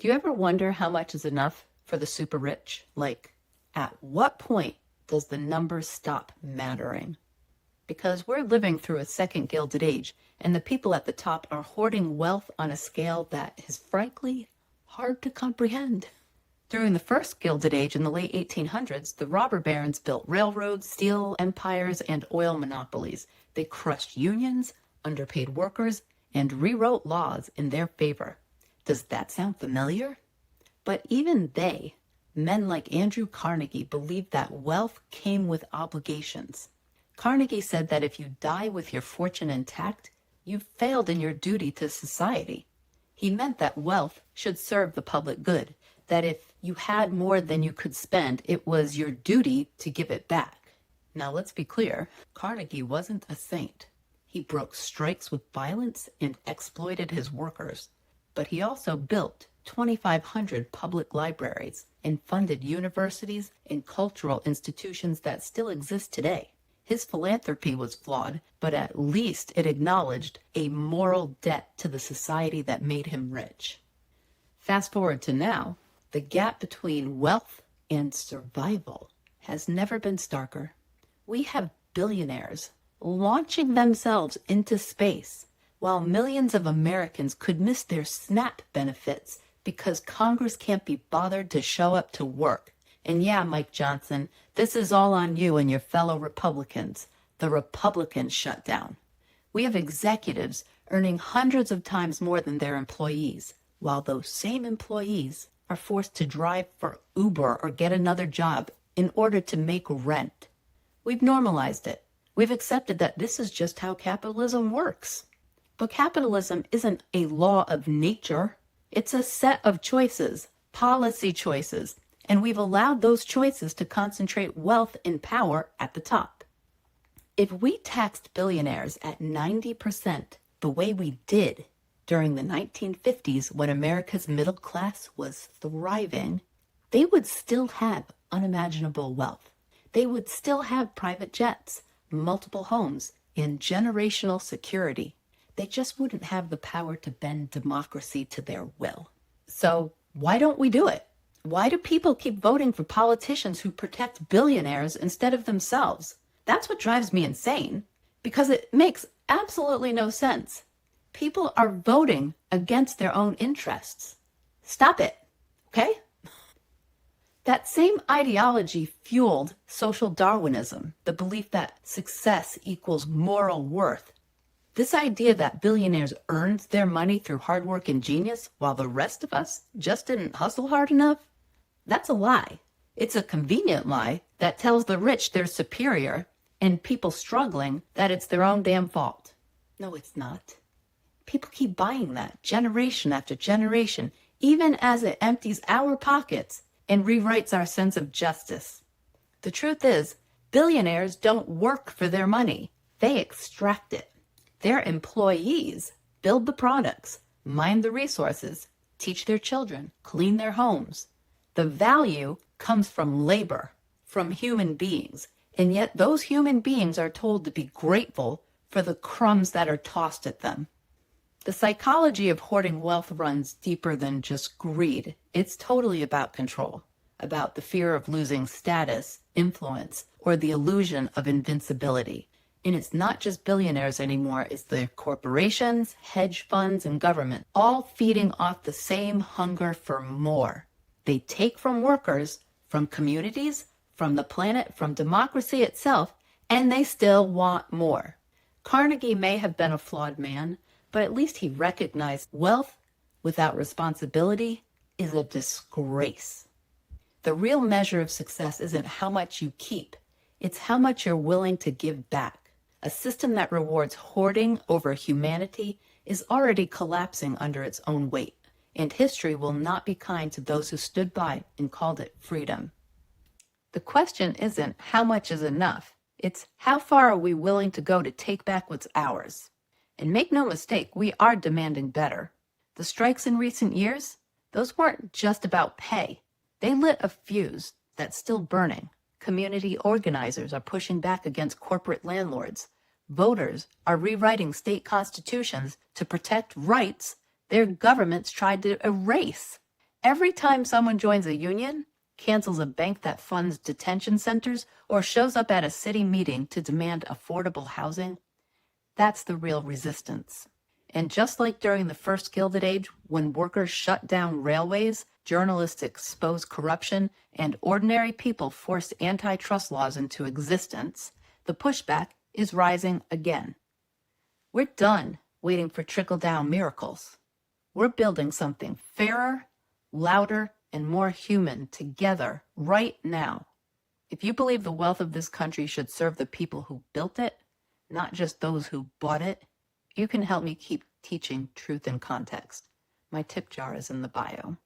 Do you ever wonder how much is enough for the super rich? Like, at what point does the numbers stop mattering? Because we're living through a second Gilded Age, and the people at the top are hoarding wealth on a scale that is frankly hard to comprehend. During the first Gilded Age in the late 1800s, the robber barons built railroads, steel empires, and oil monopolies. They crushed unions, underpaid workers, and rewrote laws in their favor. Does that sound familiar? But even they, men like Andrew Carnegie, believed that wealth came with obligations. Carnegie said that if you die with your fortune intact, you've failed in your duty to society. He meant that wealth should serve the public good, that if you had more than you could spend, it was your duty to give it back. Now let's be clear, Carnegie wasn't a saint. He broke strikes with violence and exploited his workers. But he also built 2,500 public libraries and funded universities and cultural institutions that still exist today. His philanthropy was flawed, but at least it acknowledged a moral debt to the society that made him rich. Fast forward to now, the gap between wealth and survival has never been starker. We have billionaires launching themselves into space, while millions of Americans could miss their SNAP benefits because Congress can't be bothered to show up to work. And yeah, Mike Johnson, this is all on you and your fellow Republicans. The Republican shutdown. We have executives earning hundreds of times more than their employees, while those same employees are forced to drive for Uber or get another job in order to make rent. We've normalized it. We've accepted that this is just how capitalism works. But capitalism isn't a law of nature. It's a set of choices, policy choices, and we've allowed those choices to concentrate wealth and power at the top. If we taxed billionaires at 90% the way we did during the 1950s when America's middle class was thriving, they would still have unimaginable wealth. They would still have private jets, multiple homes, and generational security. They just wouldn't have the power to bend democracy to their will. So why don't we do it? Why do people keep voting for politicians who protect billionaires instead of themselves? That's what drives me insane, because it makes absolutely no sense. People are voting against their own interests. Stop it, okay? That same ideology fueled social Darwinism, the belief that success equals moral worth. This idea that billionaires earned their money through hard work and genius while the rest of us just didn't hustle hard enough, that's a lie. It's a convenient lie that tells the rich they're superior and people struggling that it's their own damn fault. No, it's not. People keep buying that generation after generation, even as it empties our pockets and rewrites our sense of justice. The truth is, billionaires don't work for their money. They extract it. Their employees build the products, mine the resources, teach their children, clean their homes. The value comes from labor, from human beings, and yet those human beings are told to be grateful for the crumbs that are tossed at them. The psychology of hoarding wealth runs deeper than just greed. It's totally about control, about the fear of losing status, influence, or the illusion of invincibility. And it's not just billionaires anymore, it's the corporations, hedge funds, and government, all feeding off the same hunger for more. They take from workers, from communities, from the planet, from democracy itself, and they still want more. Carnegie may have been a flawed man, but at least he recognized wealth without responsibility is a disgrace. The real measure of success isn't how much you keep, it's how much you're willing to give back. A system that rewards hoarding over humanity is already collapsing under its own weight, and history will not be kind to those who stood by and called it freedom. The question isn't how much is enough, it's how far are we willing to go to take back what's ours. And make no mistake, we are demanding better. The strikes in recent years, those weren't just about pay. They lit a fuse that's still burning. Community organizers are pushing back against corporate landlords. Voters are rewriting state constitutions to protect rights their governments tried to erase. Every time someone joins a union, cancels a bank that funds detention centers, or shows up at a city meeting to demand affordable housing, that's the real resistance. And just like during the first Gilded Age, when workers shut down railways, journalists exposed corruption, and ordinary people forced antitrust laws into existence, the pushback is rising again. We're done waiting for trickle-down miracles. We're building something fairer, louder, and more human together right now. If you believe the wealth of this country should serve the people who built it, not just those who bought it, you can help me keep teaching truth in context. My tip jar is in the bio.